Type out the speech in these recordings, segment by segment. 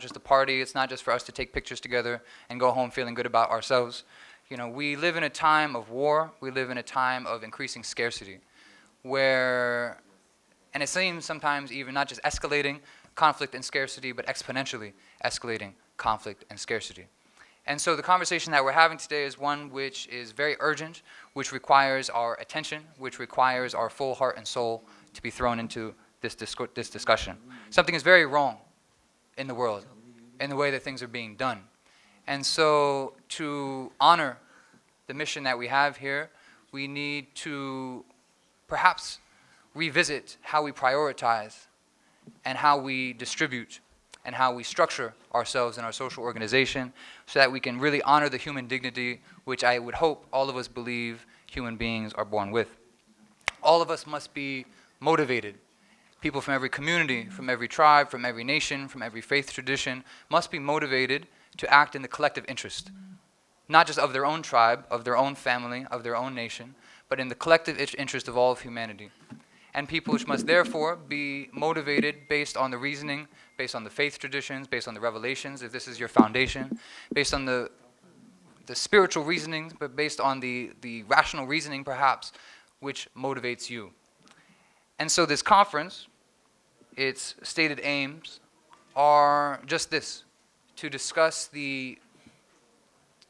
just a party. It's not just for us to take pictures together and go home feeling good about ourselves. We live in a time of war. We live in a time of increasing scarcity, and it seems sometimes even not just escalating conflict and scarcity, but exponentially escalating conflict and scarcity. And so the conversation that we're having today is one which is very urgent, which requires our attention, which requires our full heart and soul to be thrown into this discussion. Something is very wrong in the world, in the way that things are being done. And so to honor the mission that we have here, we need to perhaps revisit how we prioritize and how we distribute and how we structure ourselves in our social organization so that we can really honor the human dignity which I would hope all of us believe human beings are born with. All of us must be motivated. People from every community, from every tribe, from every nation, from every faith tradition must be motivated to act in the collective interest, not just of their own tribe, of their own family, of their own nation, but in the collective interest of all of humanity. And people which must therefore be motivated based on the reasoning, based on the faith traditions, based on the revelations, if this is your foundation, based on the spiritual reasonings, but based on the rational reasoning perhaps, which motivates you. And so this conference, its stated aims are just this: to discuss the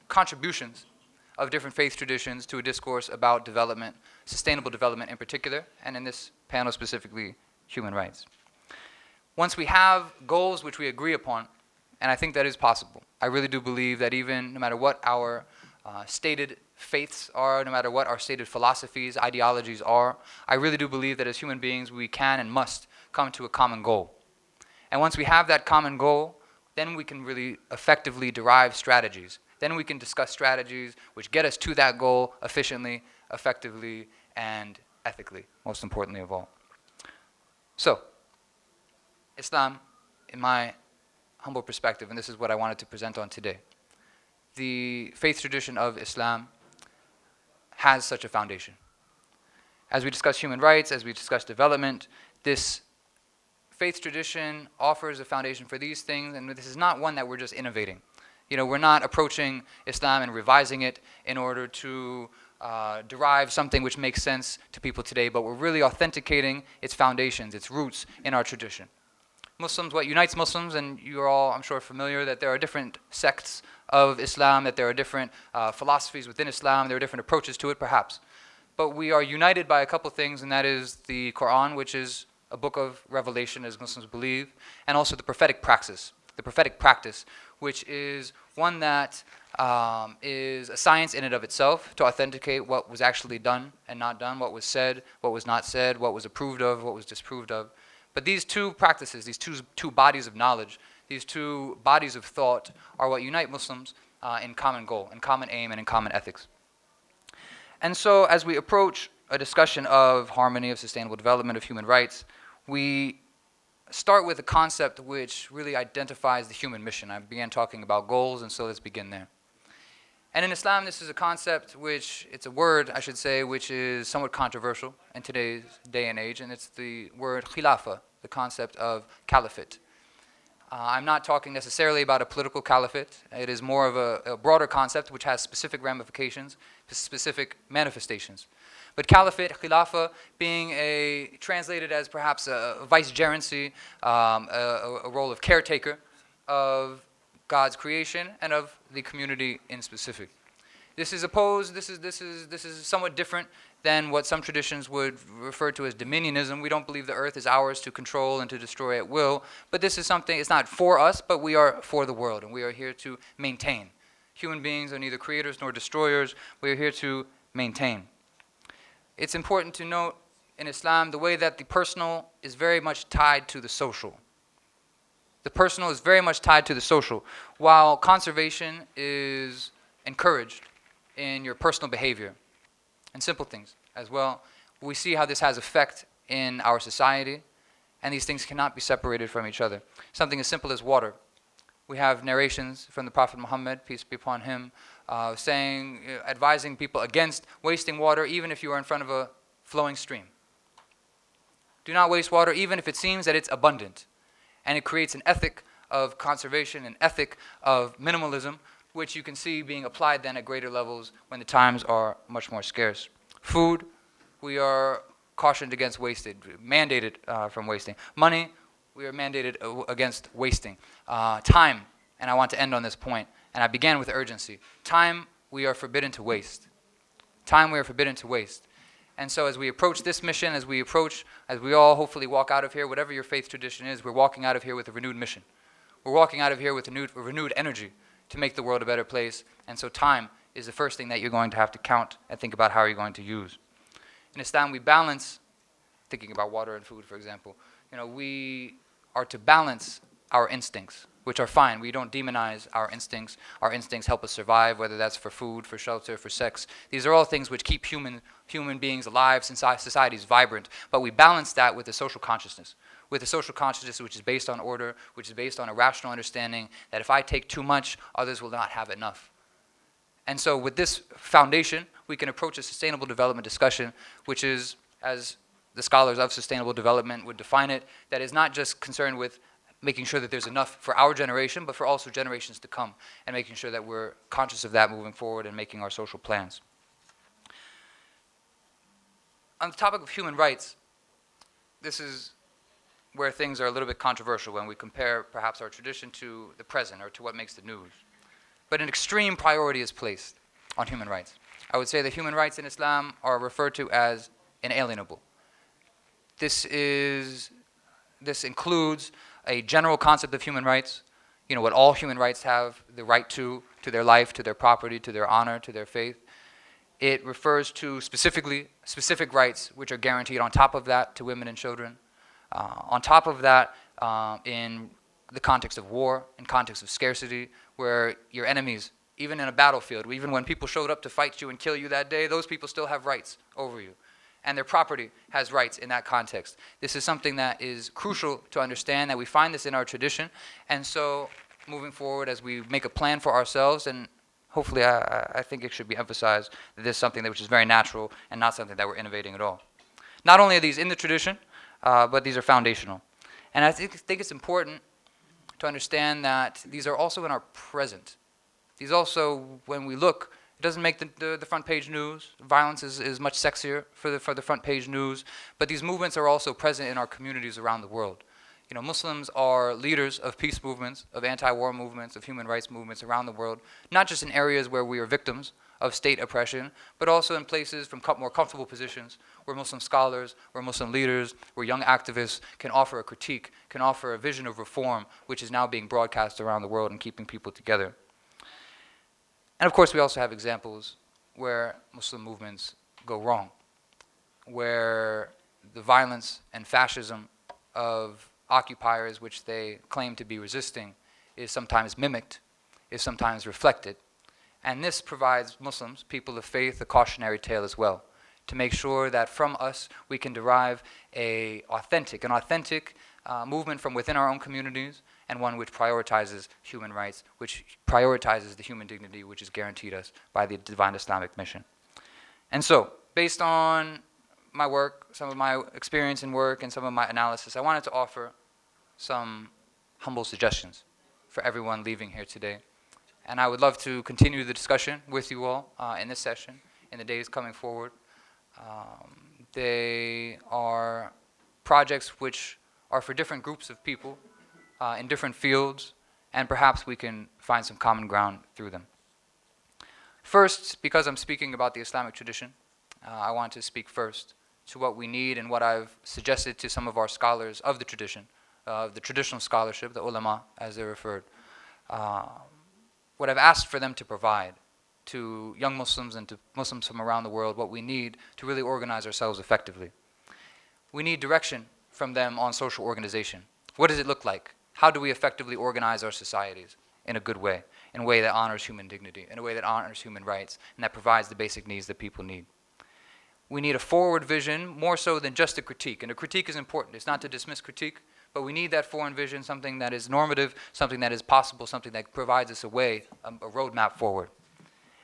contributions of different faith traditions to a discourse about development, sustainable development in particular, and in this panel specifically, human rights. Once we have goals which we agree upon, and I think that is possible, I really do believe that even no matter what our stated faiths are, no matter what our stated philosophies, ideologies are, I really do believe that as human beings we can and must come to a common goal. And once we have that common goal, then we can really effectively derive strategies. Then we can discuss strategies which get us to that goal efficiently, effectively, and ethically, most importantly of all. So, Islam, in my humble perspective, and this is what I wanted to present on today, the faith tradition of Islam has such a foundation. As we discuss human rights, as we discuss development, this faith tradition offers a foundation for these things, and this is not one that we're just innovating. We're not approaching Islam and revising it in order to derive something which makes sense to people today, but we're really authenticating its foundations, its roots in our tradition. Muslims, what unites Muslims, and you're all, I'm sure, familiar that there are different sects of Islam, that there are different philosophies within Islam, there are different approaches to it, perhaps. But we are united by a couple things, and that is the Quran, which is a book of revelation, as Muslims believe, and also the prophetic practice, which is one that is a science in and of itself to authenticate what was actually done and not done, what was said, what was not said, what was approved of, what was disapproved of. But these two practices, these two bodies of knowledge, these two bodies of thought are what unite Muslims in common goal, in common aim, and in common ethics. And so as we approach a discussion of harmony, of sustainable development, of human rights, we start with a concept which really identifies the human mission. I began talking about goals, and so let's begin there. And in Islam, this is a concept which, it's a word, I should say, which is somewhat controversial in today's day and age, and it's the word Khilafah, the concept of caliphate. I'm not talking necessarily about a political caliphate. It is more of a broader concept which has specific ramifications, specific manifestations. But caliphate, Khilafah, being translated as perhaps a vicegerency, a role of caretaker of God's creation and of the community in specific. This is somewhat different than what some traditions would refer to as dominionism. We don't believe the earth is ours to control and to destroy at will, but this is something, it's not for us, but we are for the world, and we are here to maintain. Human beings are neither creators nor destroyers. We are here to maintain. It's important to note in Islam the way that the personal is very much tied to the social. The personal is very much tied to the social, while conservation is encouraged in your personal behavior and simple things as well. We see how this has effect in our society, and these things cannot be separated from each other. Something as simple as water. We have narrations from the Prophet Muhammad, peace be upon him, advising people against wasting water even if you are in front of a flowing stream. Do not waste water even if it seems that it's abundant. And it creates an ethic of conservation, an ethic of minimalism, which you can see being applied then at greater levels when the times are much more scarce. Food, we are cautioned against wasted, mandated from wasting. Money, we are mandated against wasting. Time, and I want to end on this point, and I began with urgency. Time, we are forbidden to waste. Time we are forbidden to waste. And so as we approach this mission, as we all hopefully walk out of here, whatever your faith tradition is, we're walking out of here with a renewed mission. We're walking out of here with a renewed energy to make the world a better place. And so time is the first thing that you're going to have to count and think about how you're going to use. In Islam, we balance, thinking about water and food, for example, we are to balance our instincts, which are fine. We don't demonize our instincts. Our instincts help us survive, whether that's for food, for shelter, for sex. These are all things which keep human beings alive, societies vibrant. But we balance that with the social consciousness. With a social consciousness which is based on order, which is based on a rational understanding that if I take too much, others will not have enough. And so with this foundation, we can approach a sustainable development discussion, which is, as the scholars of sustainable development would define it, that is not just concerned with making sure that there's enough for our generation, but for also generations to come, and making sure that we're conscious of that moving forward and making our social plans. On the topic of human rights, this is where things are a little bit controversial when we compare perhaps our tradition to the present or to what makes the news. But an extreme priority is placed on human rights. I would say that human rights in Islam are referred to as inalienable. This includes a general concept of human rights, what all human rights have the right to their life, to their property, to their honor, to their faith. It refers to specific rights which are guaranteed on top of that to women and children. On top of that, in the context of war, in context of scarcity, where your enemies, even in a battlefield, even when people showed up to fight you and kill you that day, those people still have rights over you. And their property has rights in that context. This is something that is crucial to understand, that we find this in our tradition. And so moving forward, as we make a plan for ourselves, and hopefully I think it should be emphasized that this is something which is very natural and not something that we're innovating at all. Not only are these in the tradition, but these are foundational. And I think it's important to understand that these are also in our present. These also, when we look, it doesn't make the front page news. Violence is much sexier for the front page news. But these movements are also present in our communities around the world. Muslims are leaders of peace movements, of anti-war movements, of human rights movements around the world, not just in areas where we are victims of state oppression, but also in places from more comfortable positions where Muslim scholars, where Muslim leaders, where young activists can offer a critique, can offer a vision of reform, which is now being broadcast around the world and keeping people together. And of course, we also have examples where Muslim movements go wrong, where the violence and fascism of occupiers, which they claim to be resisting, is sometimes mimicked, is sometimes reflected. And this provides Muslims, people of faith, a cautionary tale as well, to make sure that from us we can derive an authentic movement from within our own communities, and one which prioritizes human rights, which prioritizes the human dignity which is guaranteed us by the divine Islamic mission. And so, based on my work, some of my experience in work, and some of my analysis, I wanted to offer some humble suggestions for everyone leaving here today. And I would love to continue the discussion with you all in this session, in the days coming forward. They are projects which are for different groups of people in different fields, and perhaps we can find some common ground through them. First, because I'm speaking about the Islamic tradition, I want to speak first to what we need and what I've suggested to some of our scholars of the tradition, the traditional scholarship, the ulama, as they're referred. What I've asked for them to provide to young Muslims and to Muslims from around the world, what we need to really organize ourselves effectively. We need direction from them on social organization. What does it look like? How do we effectively organize our societies in a good way, in a way that honors human dignity, in a way that honors human rights, and that provides the basic needs that people need? We need a forward vision more so than just a critique. And a critique is important. It's not to dismiss critique, but we need that forward vision, something that is normative, something that is possible, something that provides us a way, a roadmap forward.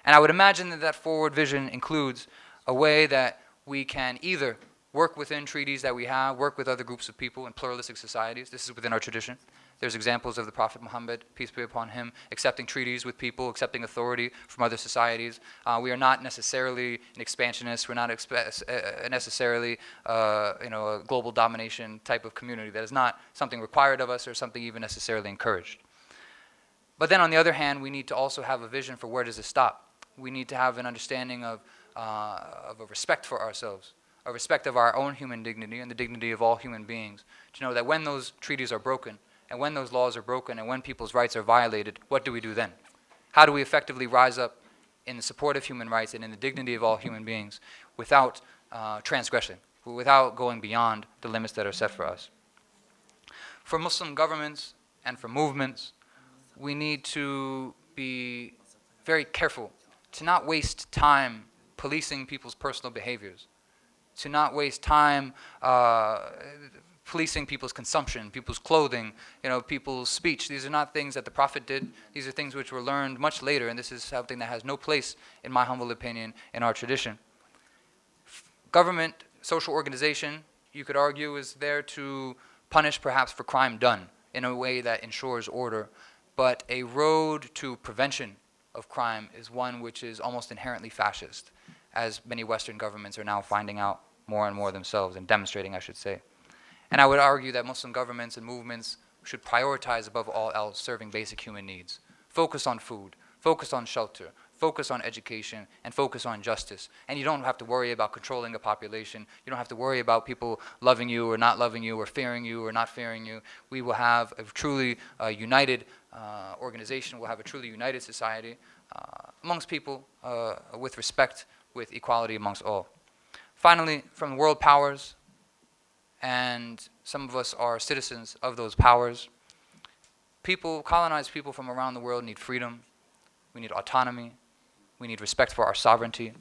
And I would imagine that that forward vision includes a way that we can either work within treaties that we have, work with other groups of people in pluralistic societies. This is within our tradition. There's examples of the Prophet Muhammad, peace be upon him, accepting treaties with people, accepting authority from other societies. We are not necessarily an expansionist. We're not necessarily a global domination type of community. That is not something required of us or something even necessarily encouraged. But then on the other hand, we need to also have a vision for where does this stop. We need to have an understanding of a respect for ourselves, a respect of our own human dignity and the dignity of all human beings, to know that when those treaties are broken, and when those laws are broken, and when people's rights are violated, what do we do then? How do we effectively rise up in the support of human rights and in the dignity of all human beings without transgression, without going beyond the limits that are set for us? For Muslim governments and for movements, we need to be very careful to not waste time policing people's personal behaviors, to not waste time policing people's consumption, people's clothing, people's speech. These are not things that the Prophet did. These are things which were learned much later, and this is something that has no place, in my humble opinion, in our tradition. Government, social organization, you could argue, is there to punish perhaps for crime done in a way that ensures order, but a road to prevention of crime is one which is almost inherently fascist, as many Western governments are now finding out more and more themselves, and demonstrating, I should say. And I would argue that Muslim governments and movements should prioritize above all else serving basic human needs. Focus on food, focus on shelter, focus on education, and focus on justice. And you don't have to worry about controlling a population. You don't have to worry about people loving you or not loving you or fearing you or not fearing you. We will have a truly united organization. We'll have a truly united society amongst people with respect, with equality amongst all. Finally, from the world powers, and some of us are citizens of those powers, colonized people from around the world need freedom. We need autonomy. We need respect for our sovereignty.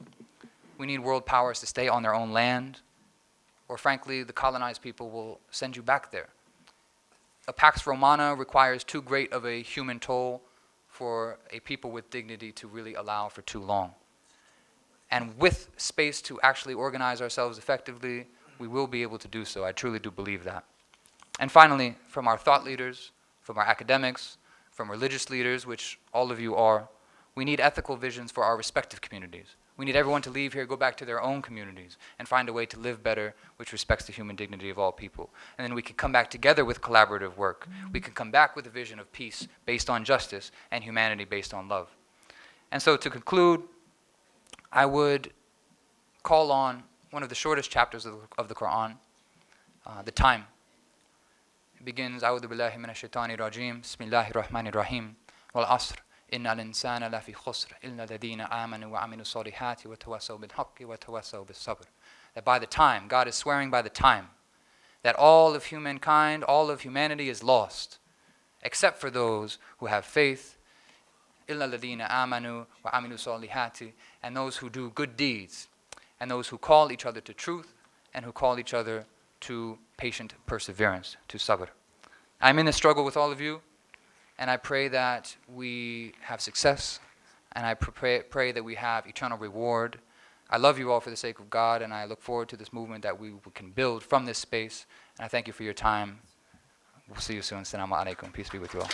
We need world powers to stay on their own land, or frankly, the colonized people will send you back there. A Pax Romana requires too great of a human toll for a people with dignity to really allow for too long. And with space to actually organize ourselves effectively, we will be able to do so. I truly do believe that. And finally, from our thought leaders, from our academics, from religious leaders, which all of you are, we need ethical visions for our respective communities. We need everyone to leave here, go back to their own communities, and find a way to live better, which respects the human dignity of all people. And then we can come back together with collaborative work. We can come back with a vision of peace based on justice and humanity based on love. And so to conclude, I would call on one of the shortest chapters of the Quran, the time. It begins, أعوذ بالله من الشيطان الرجيم بسم الله الرحمن الرحيم والعصر إن الإنسان لفي خسر إلا الذين آمنوا وعملوا الصالحات وتواصوا بالحق وتواصوا بالصبر. That by the time, God is swearing by the time, that all of humankind, all of humanity is lost, except for those who have faith, إلا الذين آمنوا وعملوا الصالحات, and those who do good deeds, and those who call each other to truth, and who call each other to patient perseverance, to sabr. I'm in this struggle with all of you, and I pray that we have success, and I pray that we have eternal reward. I love you all for the sake of God, and I look forward to this movement that we can build from this space, and I thank you for your time. We'll see you soon. Assalamu alaikum. Peace be with you all.